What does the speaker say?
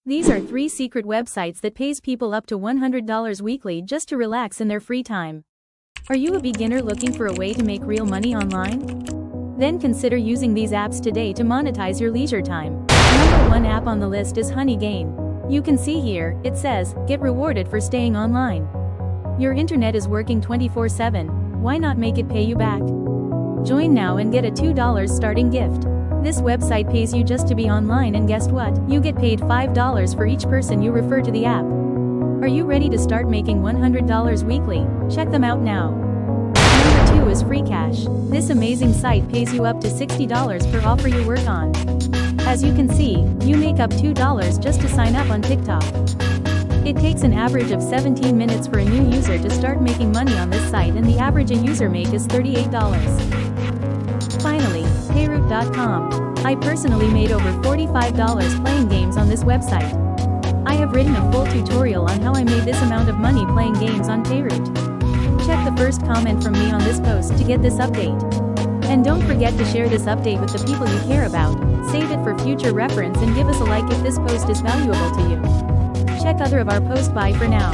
These are 3 secret websites that pays people up to $100 weekly just to relax in their free time. Are you a beginner looking for a way to make real money online? Then consider using these apps today to monetize your leisure time. Number 1 app on the list is Honey Gain. You can see here, it says, get rewarded for staying online. Your internet is working 24/7, why not make it pay you back? Join now and get a $2 starting gift. This website pays you just to be online, and guess what? You get paid $5 for each person you refer to the app. Are you ready to start making $100 weekly? Check them out now. Number 2 is Free Cash. This amazing site pays you up to $60 per offer you work on. As you can see, you make up $2 just to sign up on TikTok. It takes an average of 17 minutes for a new user to start making money on this site, and the average a user make is $38. Finally, payroot.com. I personally made over $45 playing games on this website. I have written a full tutorial on how I made this amount of money playing games on Payroot. Check the first comment from me on this post to get this update. And don't forget to share this update with the people you care about, save it for future reference, and give us a like if this post is valuable to you. Check other of our posts. Bye for now.